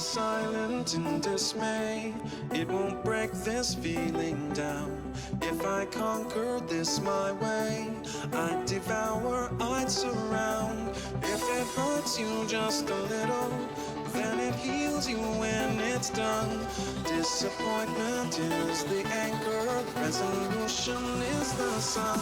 is silent in dismay. It won't break this feeling down. If I conquer this my way, I'd devour, I'd surround. If it hurts you just a little, then it heals you when it's done. Disappointment is the anchor, resolution is the sun.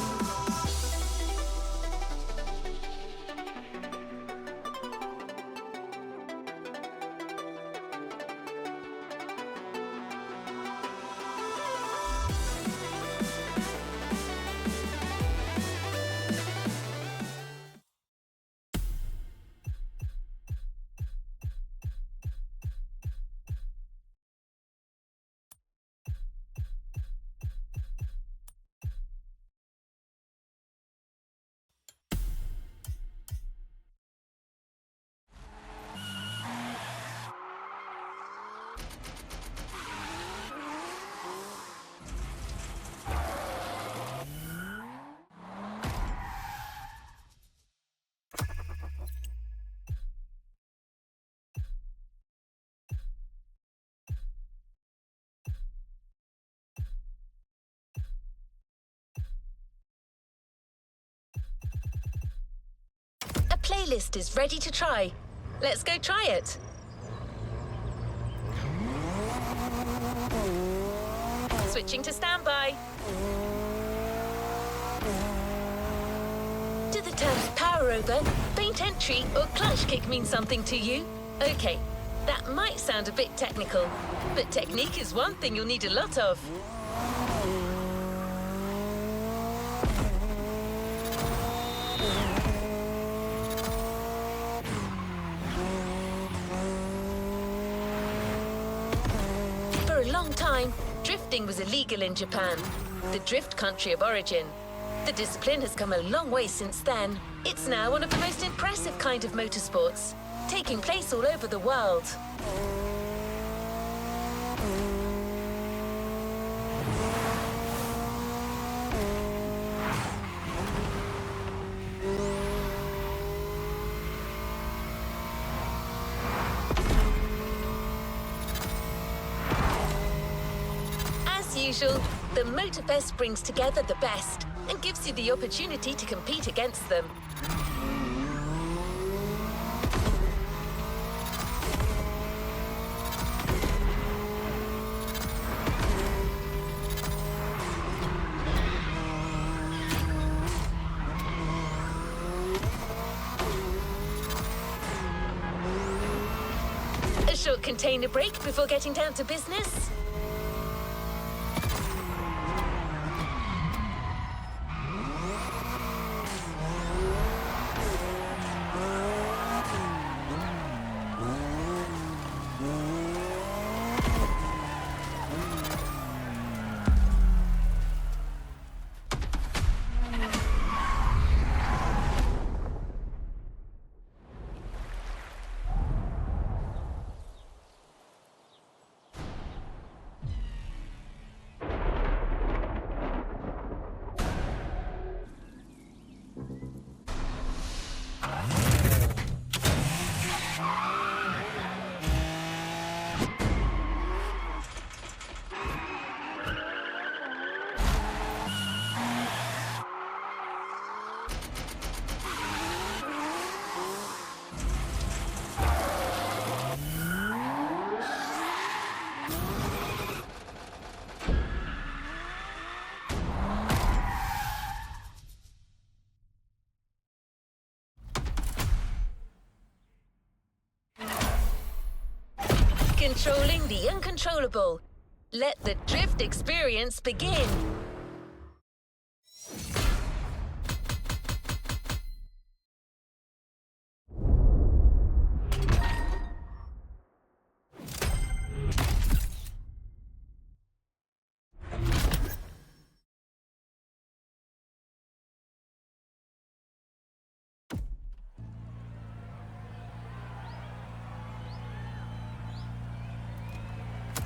Playlist is ready to try. Let's go try it. Switching to standby. Do the terms power over, faint entry, or clutch kick mean something to you? Okay, that might sound a bit technical, but technique is one thing you'll need a lot of. For a long time, drifting was illegal in Japan, the drift country of origin. The discipline has come a long way since then. It's now one of the most impressive kind of motorsports, taking place all over the world. The Motorfest brings together the best and gives you the opportunity to compete against them. A short container break before getting down to business. Controlling the uncontrollable. Let the drift experience begin.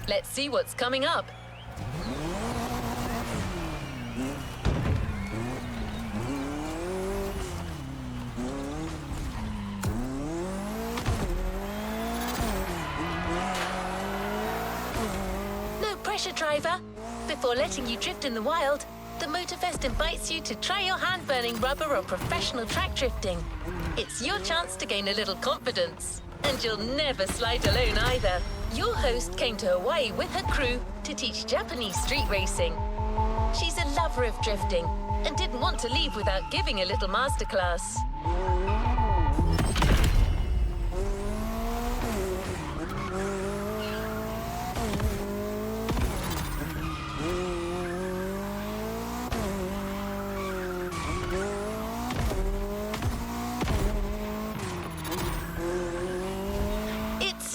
Let's see what's coming up. pressure, driver. Before letting you drift in the wild, the Motorfest invites you to try your hand-burning rubber or professional track drifting. It's your chance to gain a little confidence. And you'll never slide alone either. Your host came to Hawaii with her crew to teach Japanese street racing. She's a lover of drifting and didn't want to leave without giving a little masterclass.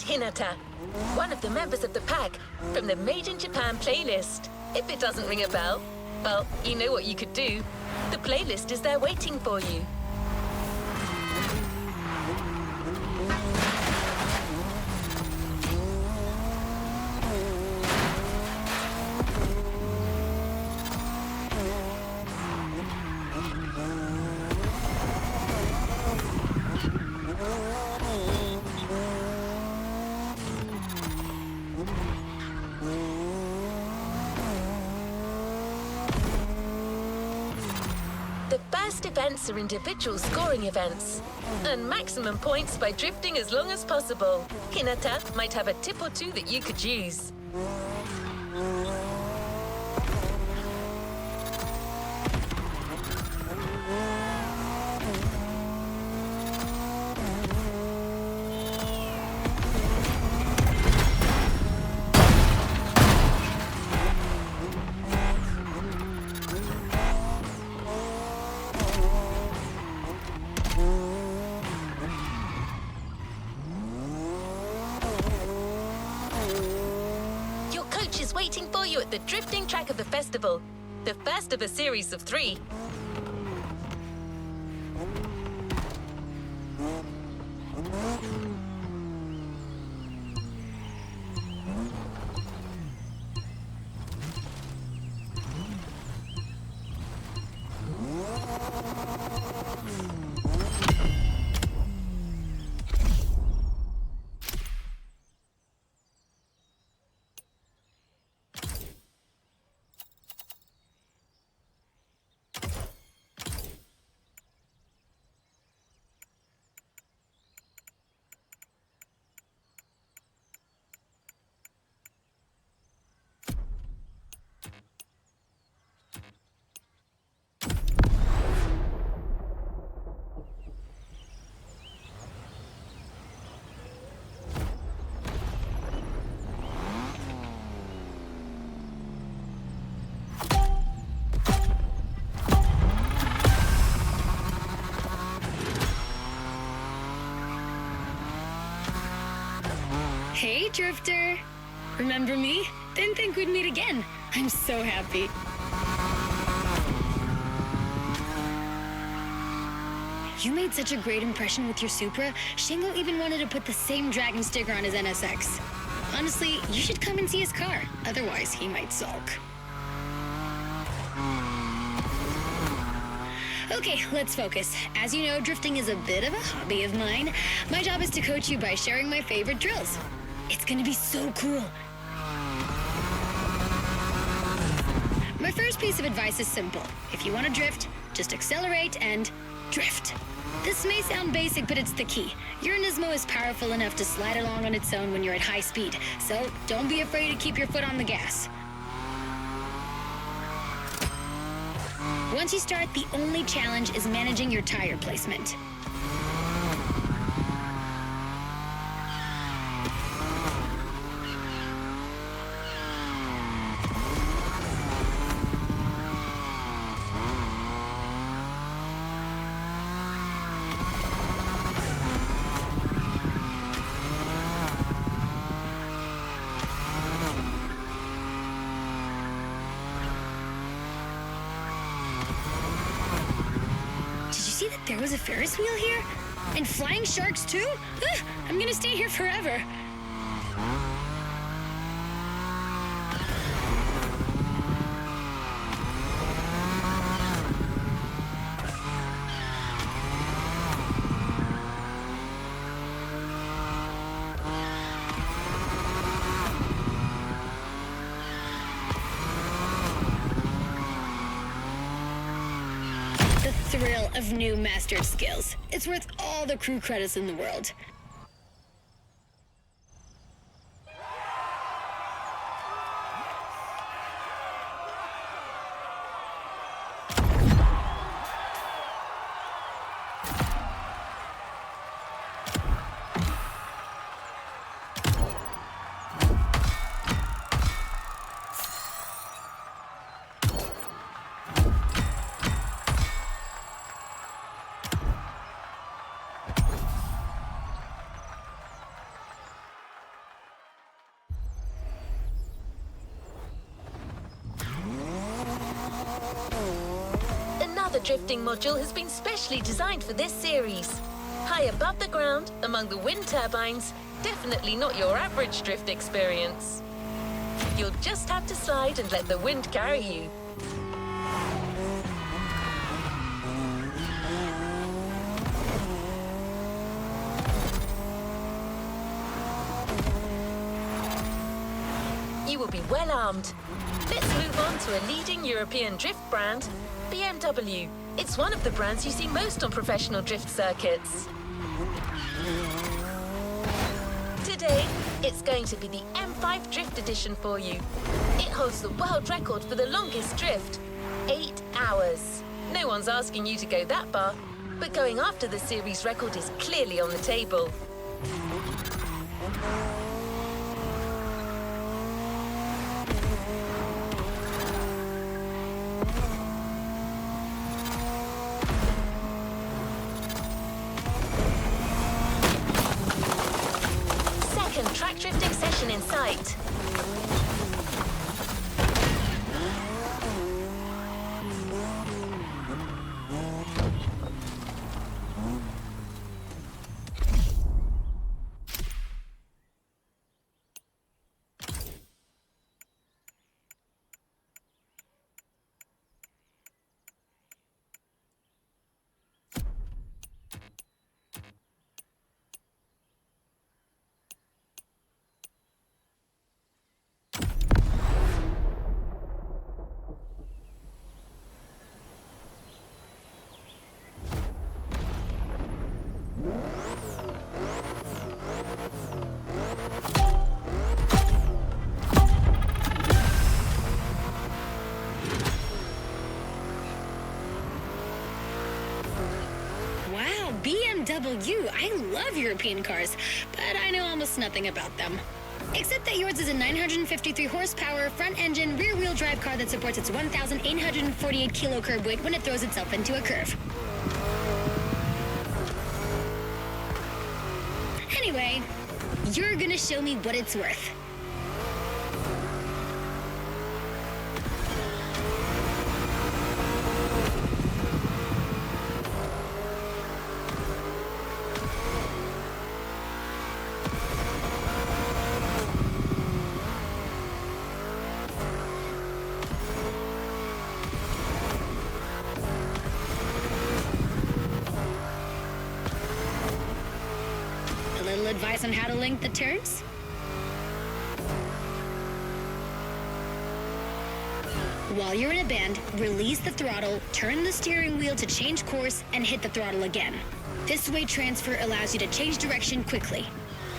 Hinata, one of the members of the pack from the Made in Japan playlist. If it doesn't ring a bell, well, you know what you could do. The playlist is there waiting for you. Events are individual scoring events. Earn maximum points by drifting as long as possible. Hinata might have a tip or two that you could use. Waiting for you at the drifting track of the festival, the first of a series of 3. Hey, Drifter. Remember me? Didn't think we'd meet again. I'm so happy. You made such a great impression with your Supra, Shingo even wanted to put the same Dragon sticker on his NSX. Honestly, you should come and see his car. Otherwise, he might sulk. Okay, let's focus. As you know, drifting is a bit of a hobby of mine. My job is to coach you by sharing my favorite drills. It's gonna be so cool. My first piece of advice is simple. If you want to drift, just accelerate and drift. This may sound basic, but it's the key. Your NISMO is powerful enough to slide along on its own when you're at high speed, so don't be afraid to keep your foot on the gas. Once you start, the only challenge is managing your tire placement. There was a Ferris wheel here? And flying sharks too? Ugh, I'm gonna stay here forever. thrill of new mastered skills. It's worth all the crew credits in the world. Another drifting module has been specially designed for this series. High above the ground, among the wind turbines, definitely not your average drift experience. You'll just have to slide and let the wind carry you. You will be well armed. Let's move on to a leading European drift brand, BMW. It's one of the brands you see most on professional drift circuits. Today, it's going to be the M5 Drift Edition for you. It holds the world record for the longest drift, 8 hours. No one's asking you to go that far, but going after the series record is clearly on the table. Track drifting session in sight. BMW, I love European cars, but I know almost nothing about them. Except that yours is a 953 horsepower, front-engine, rear-wheel drive car that supports its 1,848 kilo curb weight when it throws itself into a curve. Anyway, you're gonna show me what it's worth. Advice on how to link the turns? While you're in a bend, release the throttle, turn the steering wheel to change course, and hit the throttle again. This weight transfer allows you to change direction quickly.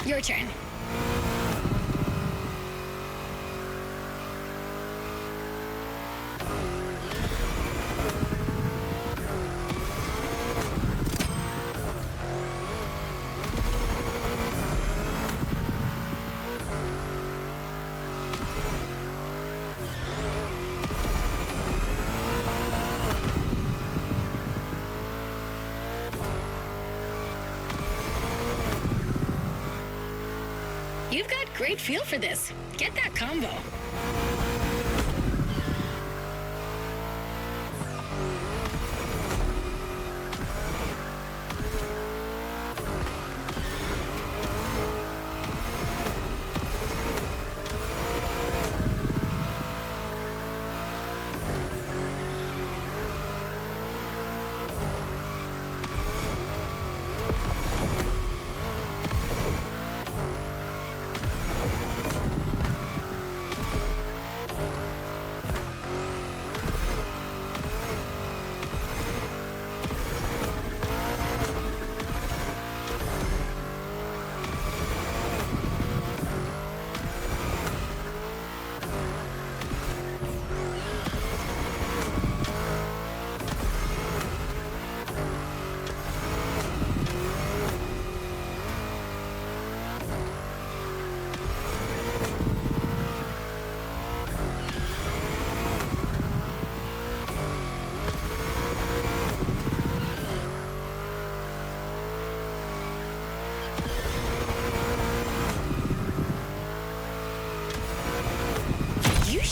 Your turn. You've got great feel for this. Get that combo.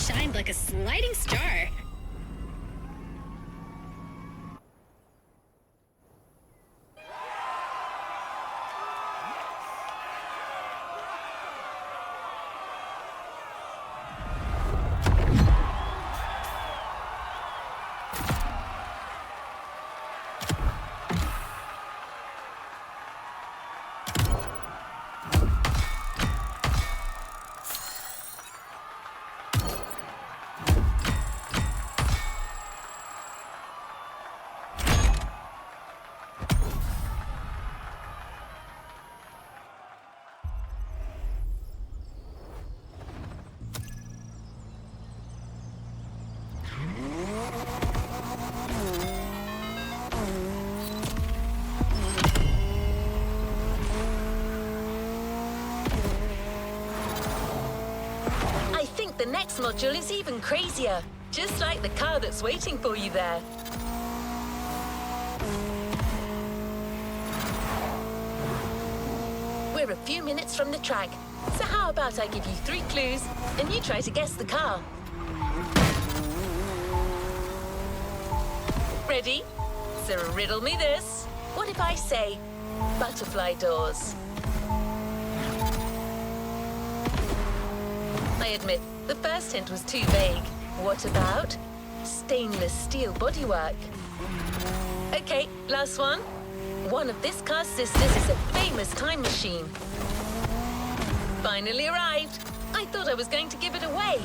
shined like a sliding star. The next module is even crazier, just like the car that's waiting for you there. We're a few minutes from the track, so how about I give you 3 clues and you try to guess the car? Ready? So riddle me this. What if I say butterfly doors? I admit, the first hint was too vague. What about stainless steel bodywork? Okay, last one. One of this car's sisters is a famous time machine. Finally arrived. I thought I was going to give it away.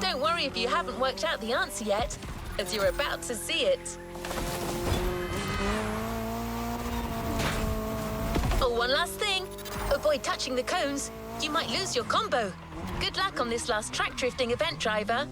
Don't worry if you haven't worked out the answer yet, as you're about to see it. Oh, one last thing. Avoid touching the cones. You might lose your combo. Good luck on this last track drifting event, driver.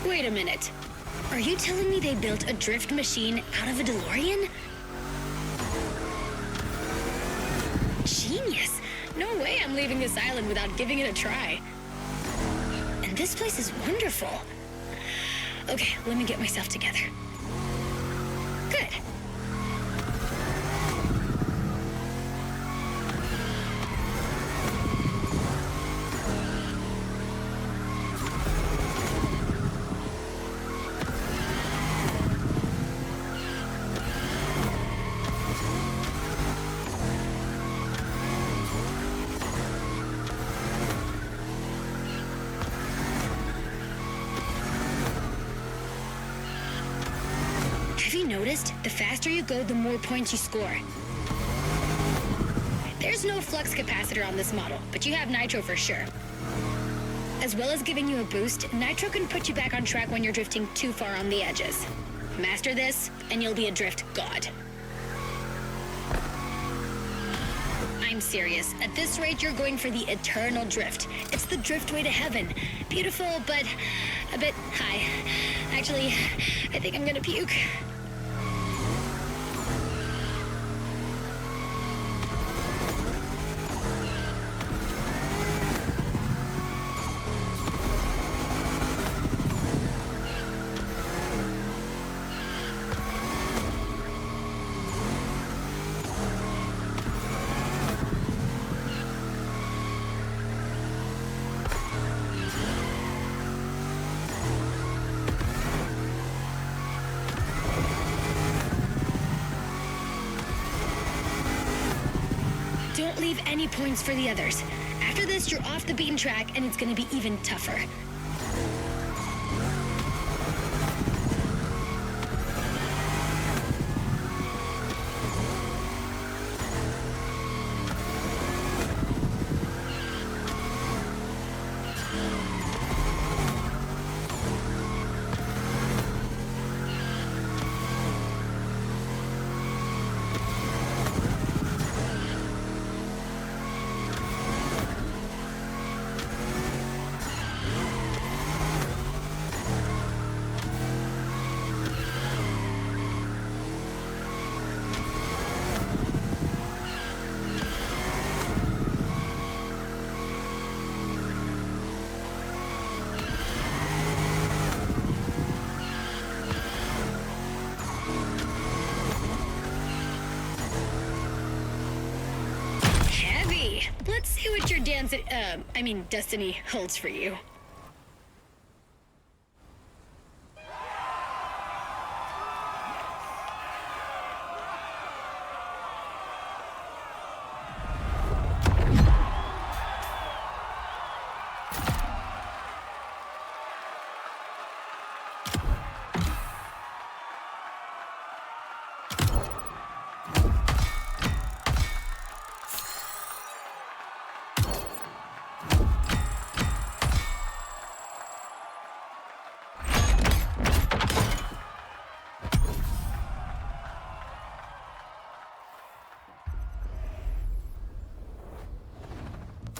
Wait a minute. Are you telling me they built a drift machine out of a DeLorean? Genius! No way I'm leaving this island without giving it a try. And this place is wonderful. Okay, let me get myself together. Good. Have you noticed? The faster you go, the more points you score. There's no flux capacitor on this model, but you have nitro for sure. As well as giving you a boost, nitro can put you back on track when you're drifting too far on the edges. Master this, and you'll be a drift god. I'm serious. At this rate, you're going for the eternal drift. It's the drift way to heaven. Beautiful, but a bit high. Actually, I think I'm gonna puke. Don't leave any points for the others. After this, you're off the beaten track, and it's gonna be even tougher. Let's see what your destiny holds for you.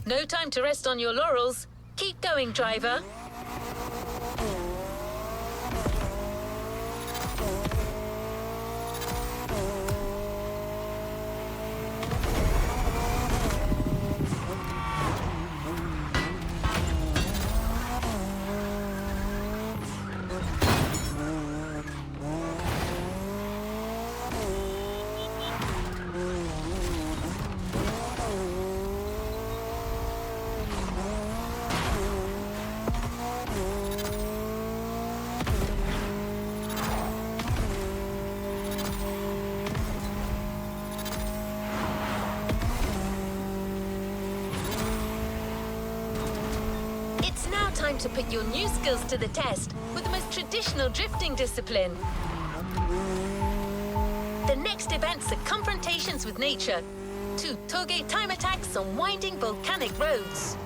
No time to rest on your laurels. Keep going, driver. Time to put your new skills to the test with the most traditional drifting discipline. The next events are confrontations with nature, 2 toge time attacks on winding volcanic roads.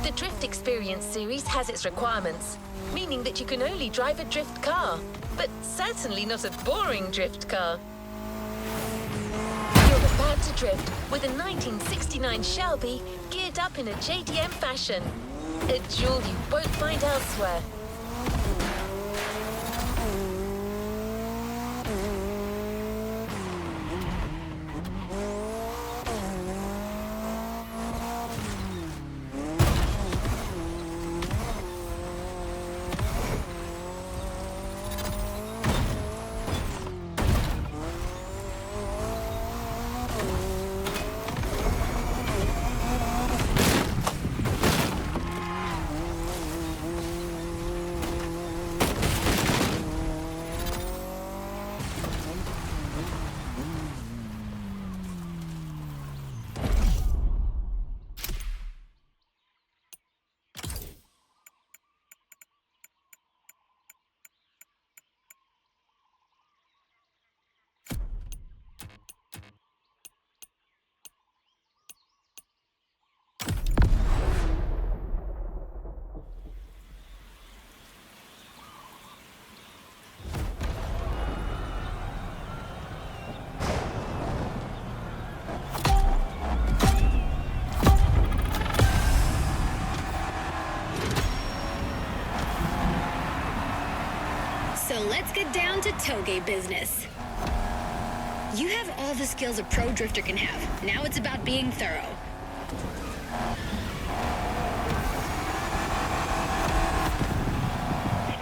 The Drift Experience series has its requirements, meaning that you can only drive a drift car, but certainly not a boring drift car. You're about to drift with a 1969 Shelby geared up in a JDM fashion, a jewel you won't find elsewhere. So let's get down to toge business. You have all the skills a pro drifter can have. Now it's about being thorough.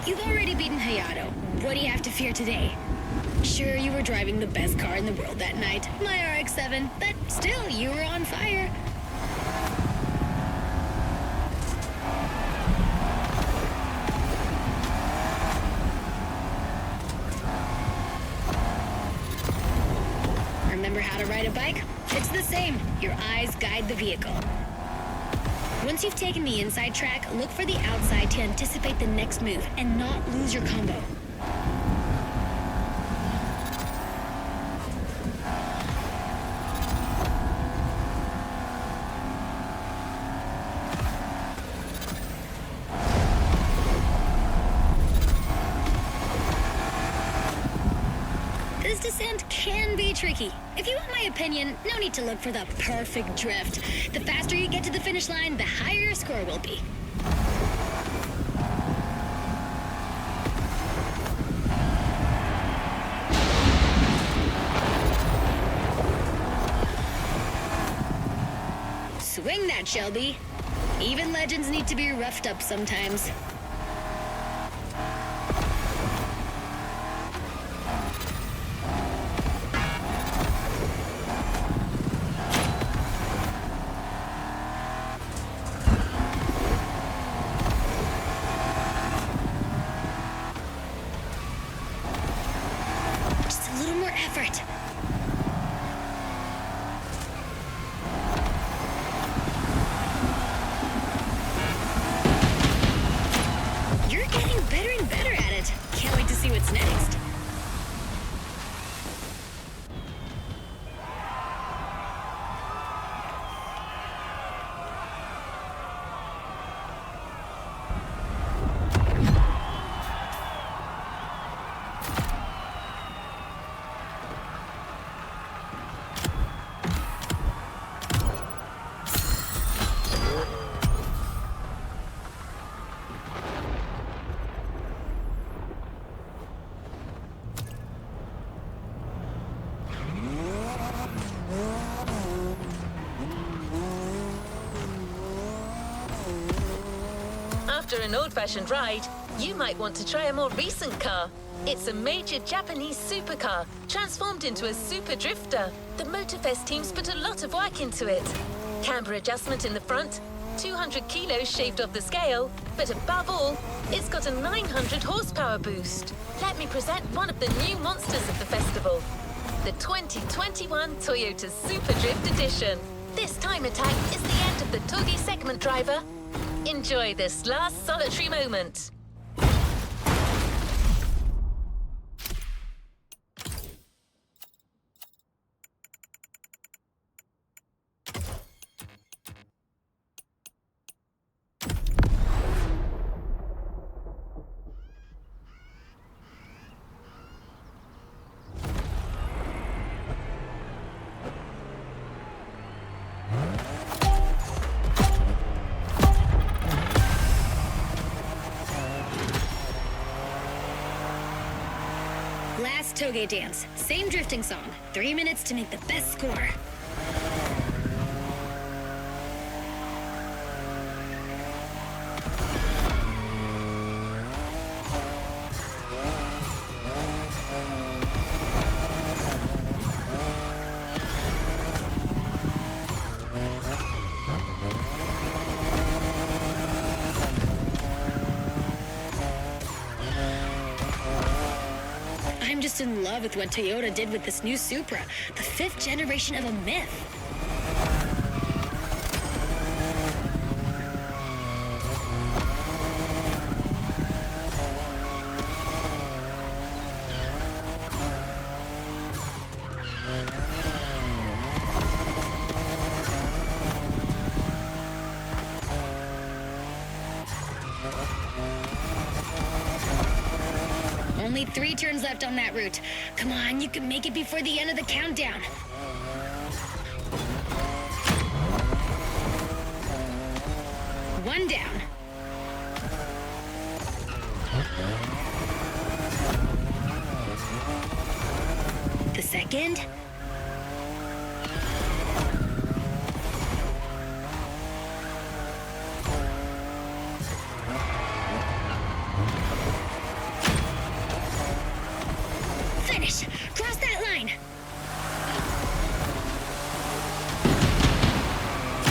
You've already beaten Hayato. What do you have to fear today? Sure, you were driving the best car in the world that night, my RX-7, but still, you were on fire. Remember how to ride a bike? It's the same. Your eyes guide the vehicle. Once you've taken the inside track, look for the outside to anticipate the next move and not lose your combo. This descent can be tricky. If you want my opinion, no need to look for the perfect drift. The faster you get to the finish line, the higher your score will be. Swing that, Shelby. Even legends need to be roughed up sometimes. After an old-fashioned ride, you might want to try a more recent car. It's a major Japanese supercar, transformed into a super drifter. The Motorfest teams put a lot of work into it. Camber adjustment in the front, 200 kilos shaved off the scale, but above all, it's got a 900 horsepower boost. Let me present one of the new monsters of the festival, the 2021 Toyota Super Drift Edition. This time attack is the end of the Togi segment, driver. Enjoy this last solitary moment. Last toge dance. Same drifting song. 3 minutes to make the best score. I'm just in love with what Toyota did with this new Supra, the 5th generation of a myth. Only 3 turns left on that route. Come on, you can make it before the end of the countdown. One down. second. Finish! Cross that line!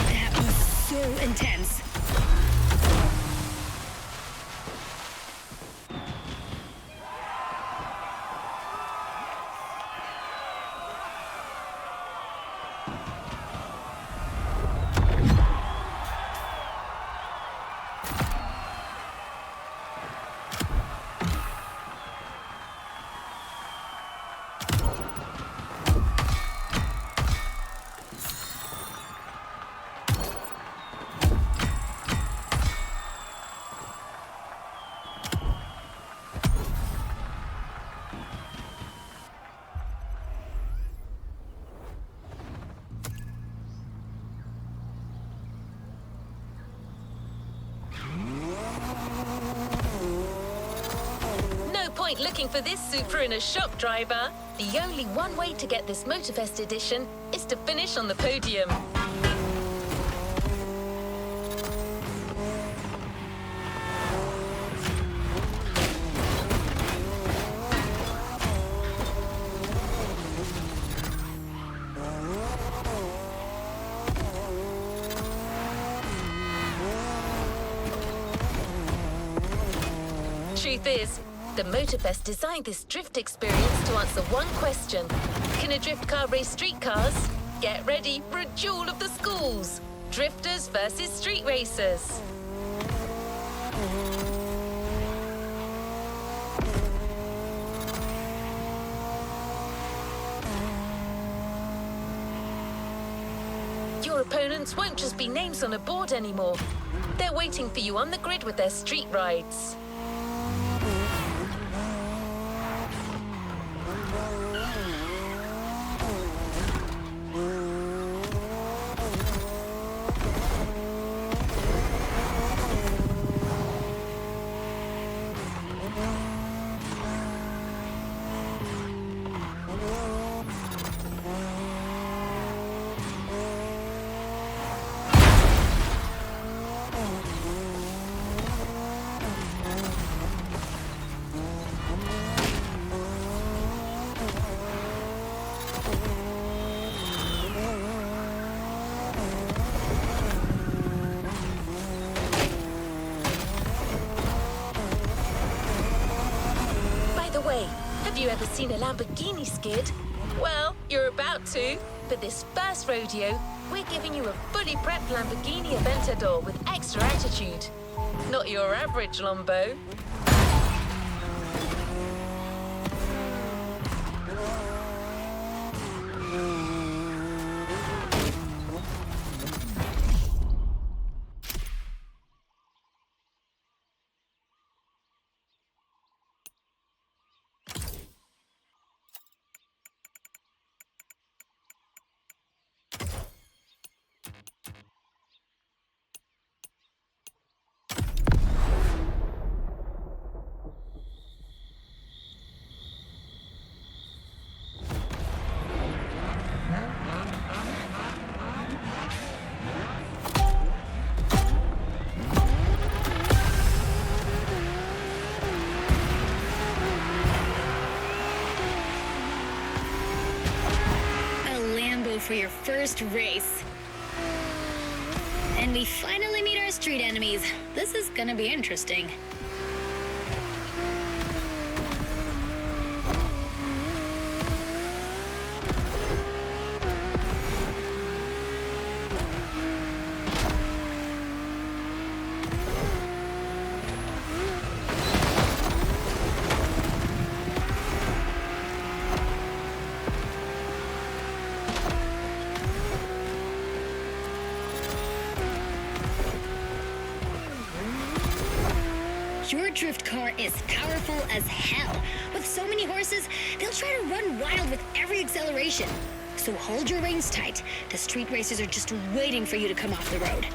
That was so intense. Looking for this Supra in a shop, driver. The only one way to get this Motorfest edition is to finish on the podium. Truth is, the Motorfest designed this drift experience to answer one question. Can a drift car race street cars? Get ready for a duel of the schools. Drifters versus street racers. Your opponents won't just be names on a board anymore. They're waiting for you on the grid with their street rides. Have you ever seen a Lamborghini skid? Well, you're about to. For this first rodeo, we're giving you a fully prepped Lamborghini Aventador with extra attitude. Not your average Lambo. For your first race. And we finally meet our street enemies. This is gonna be interesting. Your drift car is powerful as hell. With so many horses, they'll try to run wild with every acceleration. So hold your reins tight. The street racers are just waiting for you to come off the road.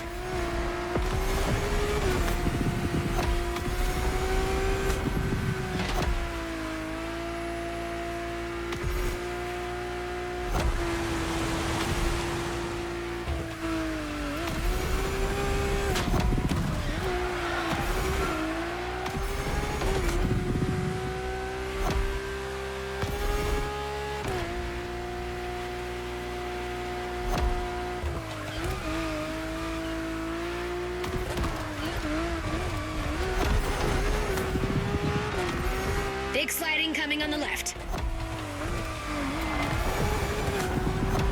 Big sliding coming on the left.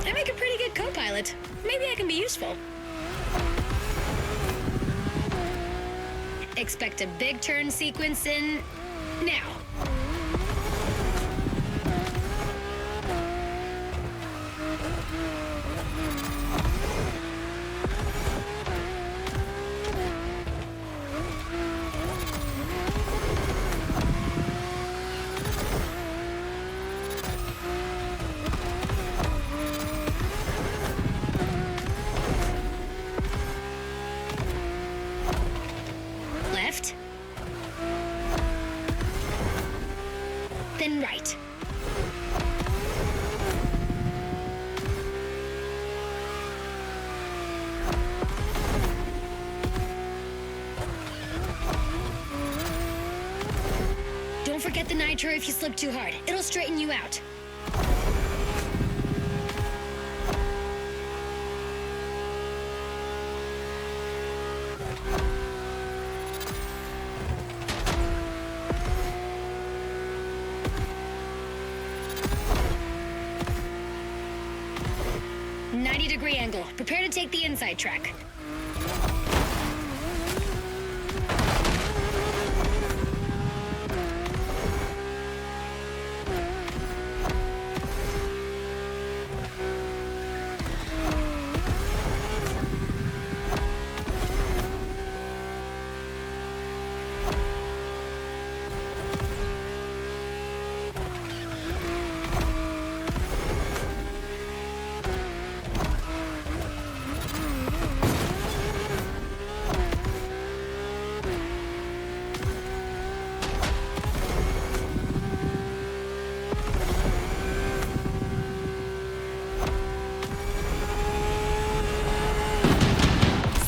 I make a pretty good co-pilot. Maybe I can be useful. Expect a big turn sequence in now. Left. Then right. Don't forget the nitro if you slip too hard. It'll straighten you out. .90-degree angle. Prepare to take the inside track.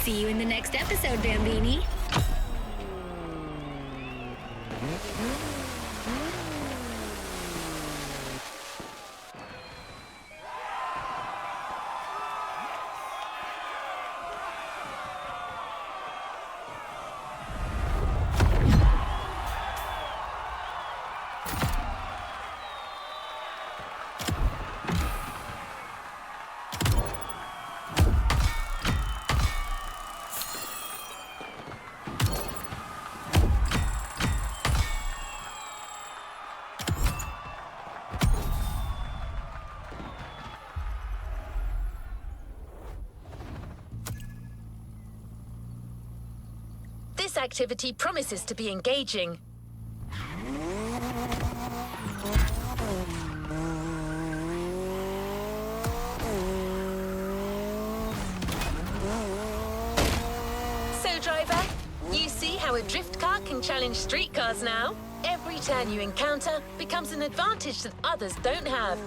See you in the next episode, Bambini. This activity promises to be engaging. So, driver, you see how a drift car can challenge street cars now? Every turn you encounter becomes an advantage that others don't have.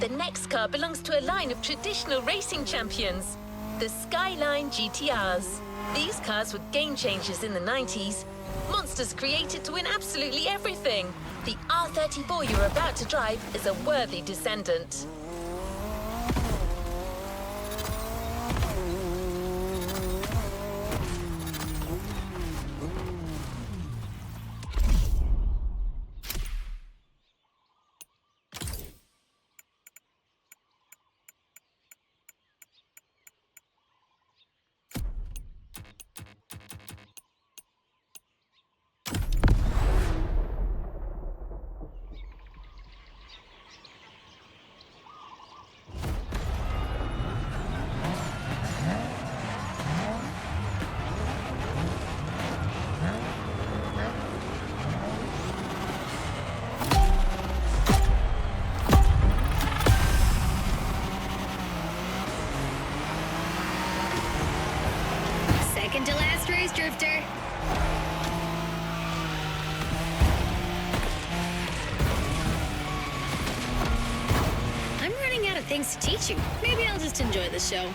The next car belongs to a line of traditional racing champions, the SKYLINE GTRs. These cars were game changers in the 90s. Monsters created to win absolutely everything. The R34 you're about to drive is a worthy descendant. Second to last race, Drifter. I'm running out of things to teach you. Maybe I'll just enjoy the show.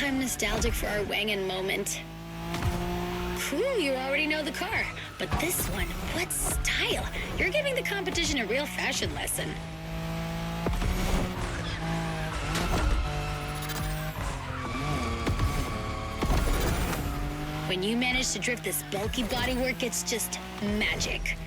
I'm nostalgic for our Wangan moment. Cool, you already know the car. But this one, what style? You're giving the competition a real fashion lesson. When you manage to drift this bulky bodywork, it's just magic.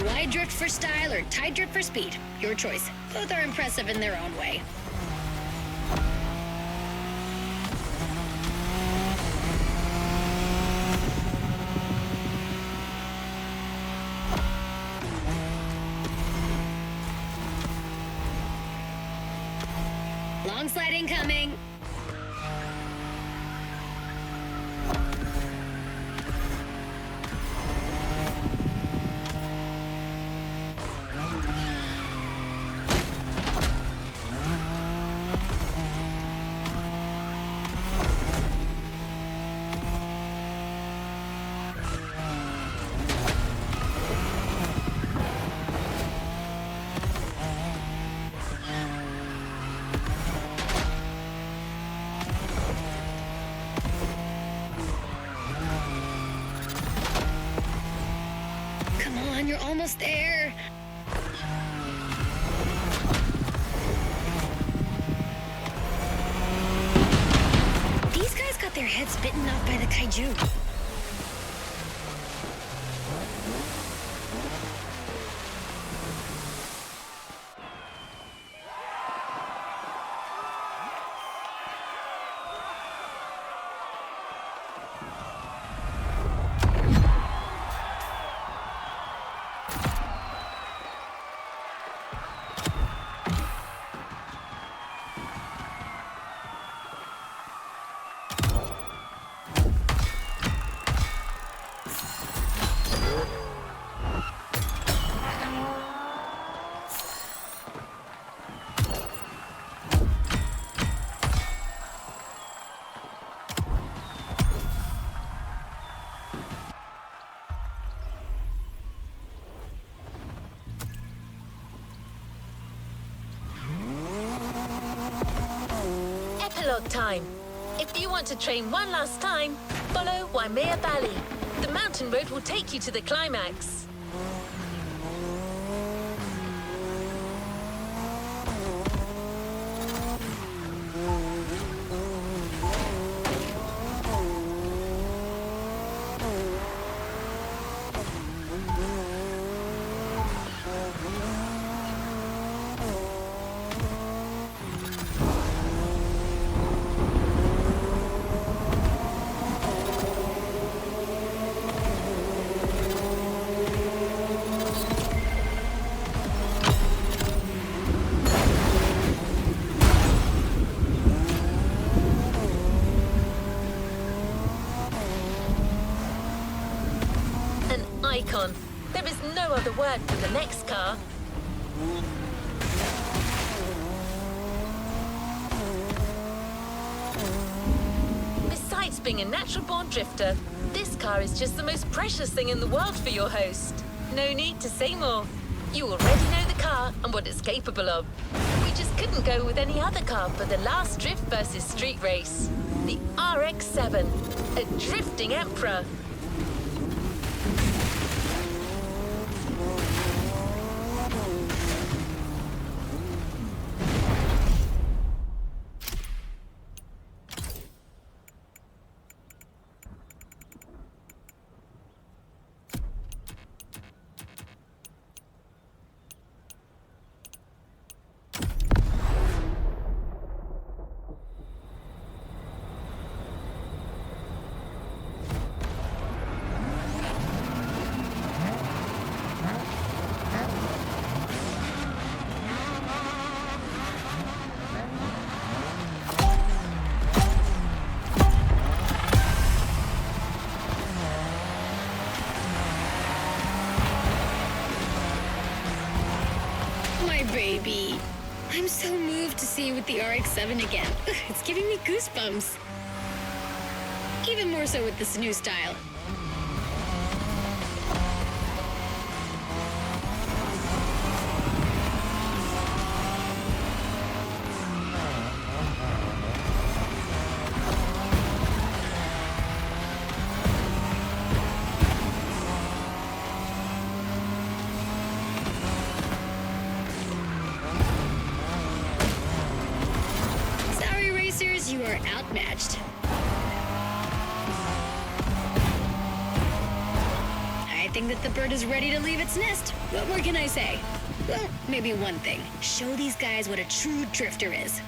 Wide drift for style or tight drift for speed. Your choice. Both are impressive in their own way. Long slide incoming. You're almost there. These guys got their heads bitten off by the kaiju. Epilogue time. If you want to train one last time, follow Waimea Valley. The mountain road will take you to the climax. Icon. There is no other word for the next car. Besides being a natural-born drifter, this car is just the most precious thing in the world for your host. No need to say more. You already know the car and what it's capable of. We just couldn't go with any other car for the last drift versus street race. The RX-7, a drifting emperor. Baby. I'm so moved to see you with the RX-7 again. It's giving me goosebumps. Even more so with this new style. You are outmatched. I think that the bird is ready to leave its nest. What more can I say? Well, maybe one thing. Show these guys what a true drifter is.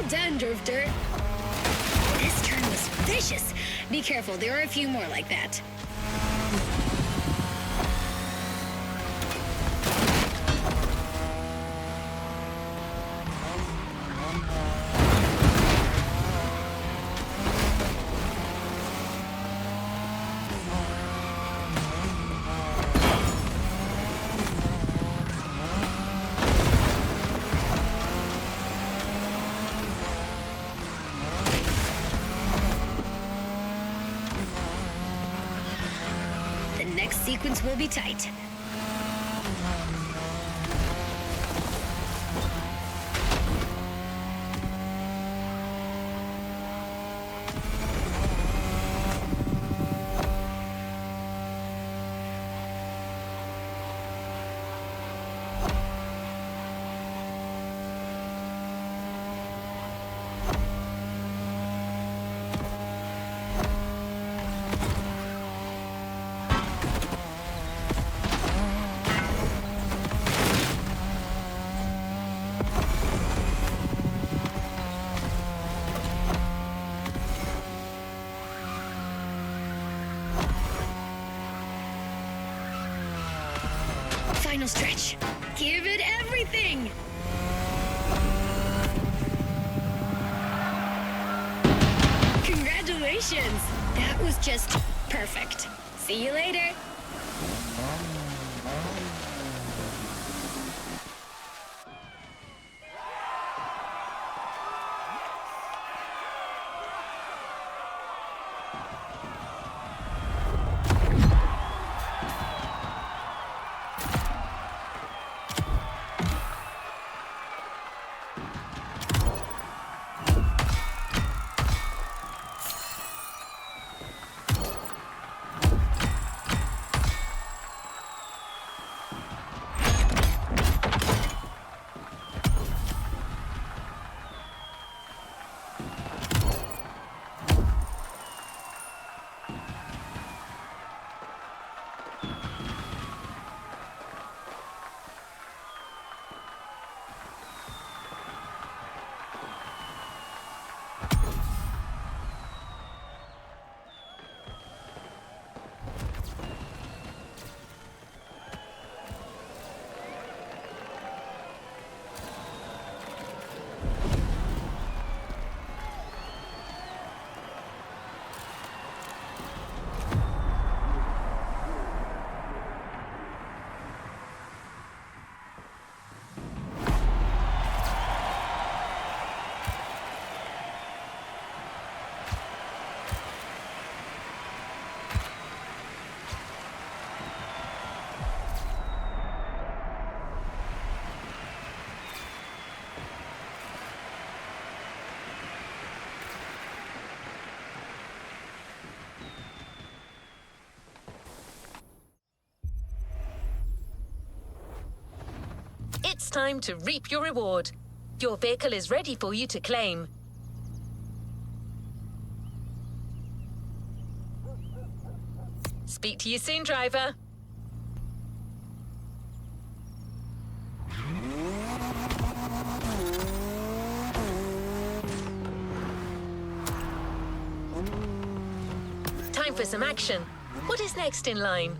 Done, drifter. This turn was vicious. Be careful, there are a few more like that. Next sequence will be tight. Final stretch. Give it everything! Congratulations! That was just perfect. See you later. time to reap your reward. Your vehicle is ready for you to claim. Speak to you soon, driver. Time for some action. What is next in line?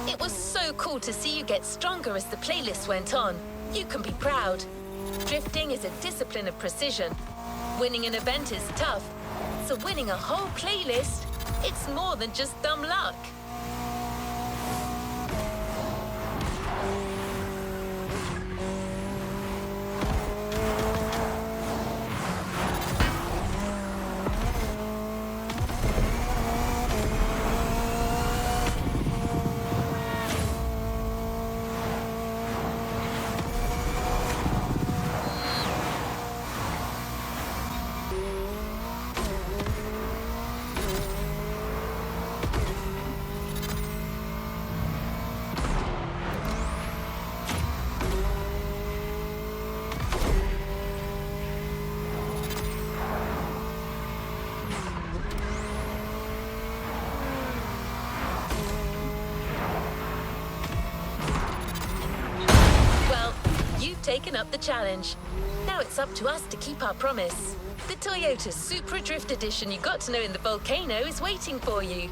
It was so cool to see you get stronger as the playlist went on. You can be proud. Drifting is a discipline of precision. Winning an event is tough. So winning a whole playlist, it's more than just dumb luck. Taken up the challenge. Now it's up to us to keep our promise. The Toyota Supra Drift Edition you got to know in the volcano is waiting for you.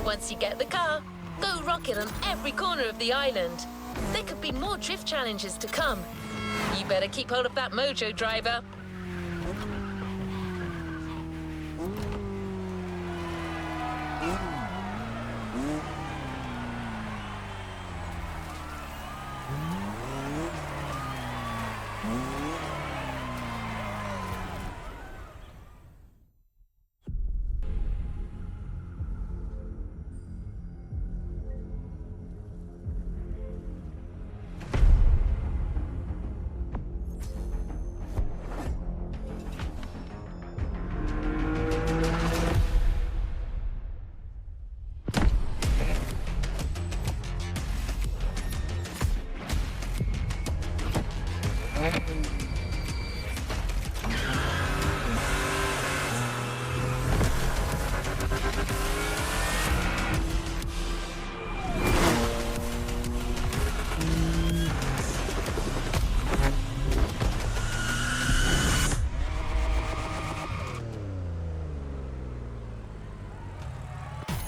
Once you get the car, go rock it on every corner of the island. There could be more drift challenges to come. You better keep hold of that mojo, driver.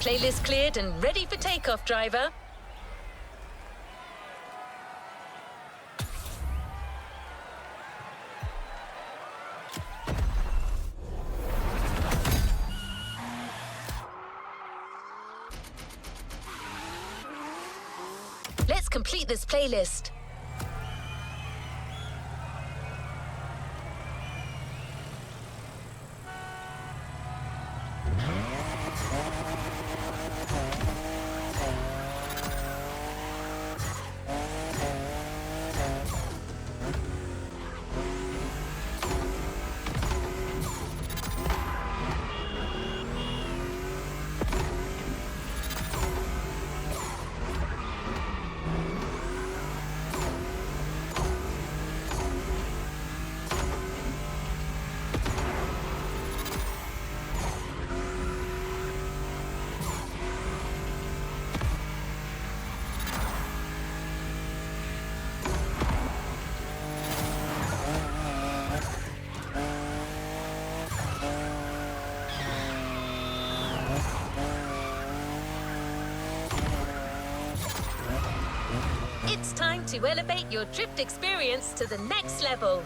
Playlist cleared and ready for takeoff, driver. Let's complete this playlist. It's time to elevate your drift experience to the next level.